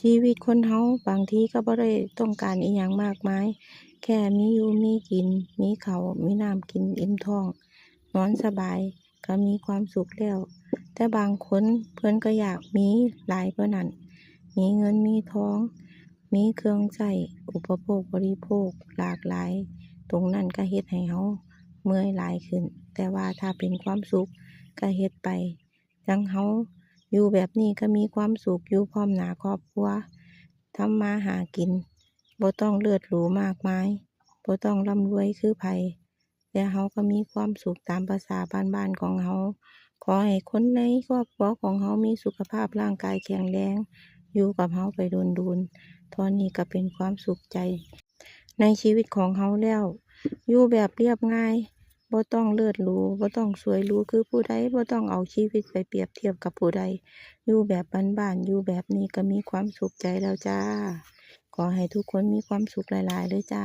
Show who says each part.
Speaker 1: ชีวิตคนเฮาบางทีก็บ่ได้ต้องการอิหยังมากมาย แค่มีอยู่มีกิน มีข้าวมีน้ำกินอิ่มท้อง นอนสบายก็มีความสุขแล้ว แต่บางคนเพิ่นก็อยากมีหลายกว่านั้น มีเงินมีทอง มีเครื่องใช้อุปโภคบริโภคหลากหลาย ตรงนั้นก็เฮ็ดให้เฮาเมื่อยหลายขึ้น แต่ว่าถ้าเป็นความสุขก็เฮ็ดไป จั่งเฮาอยู่แบบนี้ก็มีความสุข อยู่พร้อมหน้าครอบครัว ทำมาหากิน บ่ต้องเลิศหรูมากมาย บ่ต้องร่ำรวยคือไผ แต่เฮาก็มีความสุขตามประสาบ้านๆของเฮา ขอให้คนในครอบครัวของเฮามีสุขภาพร่างกายแข็งแรง อยู่กับเฮาไปโดนๆเท่านี้ก็เป็นความสุขใจในชีวิตของเฮาแล้ว อยู่แบบเรียบง่าย บ่ต้องเลิศหรู บ่ต้องสวยหรูคือผู้ใด บ่ต้องเอาชีวิตไปเปรียบเทียบกับผู้ใด อยู่แบบบ้านๆ อยู่แบบนี้ก็มีความสุขใจแล้วจ้า ขอให้ทุกคนมีความสุขหลายๆเลยจ้า